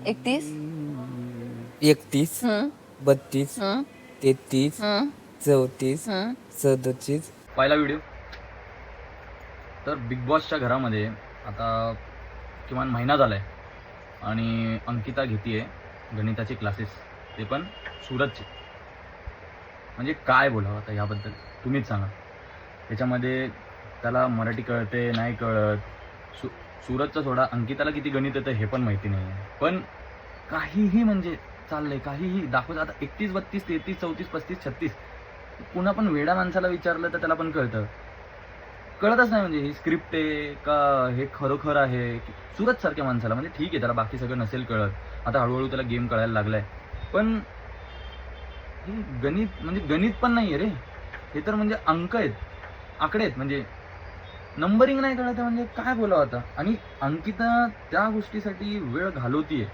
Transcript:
31 31 32 हं, 33 हं, 34 हं. 37. पहिला व्हिडिओ तर बिग बॉसच्या घरामध्ये आता किमान महिना झाला आहे आणि अंकिता घेते गणिताचे क्लासेस, ते पण सुरतचे. म्हणजे काय बोलावं आता ह्याबद्दल तुम्हीच सांगा. त्याच्यामध्ये त्याला मराठी कळते नाही कळत, सुरतचा सोडा, अंकिताला किती गणित येतं हे पण माहिती नाही आहे. पण काहीही म्हणजे चाललंय, काहीही दाखवतं. आता 31 32 33 34 35 36 पुन्हा पण वेडा माणसाला विचारलं तर त्याला पण कळतच नाही. म्हणजे ही स्क्रिप्ट आहे का हे खरोखर आहे. सुरत सारख्या माणसाला म्हणजे ठीक आहे, त्याला बाकी सगळं नसेल कळत, आता हळूहळू त्याला गेम कळायला लागलाय, पण हे गणित म्हणजे गणित पण नाही आहे रे, हे तर म्हणजे अंक आहेत, आकडे आहेत. म्हणजे नंबरिंग नाही कळत आहे, म्हणजे काय बोलावं आता. आणि अंकिता त्या गोष्टीसाठी वेळ घालवतीये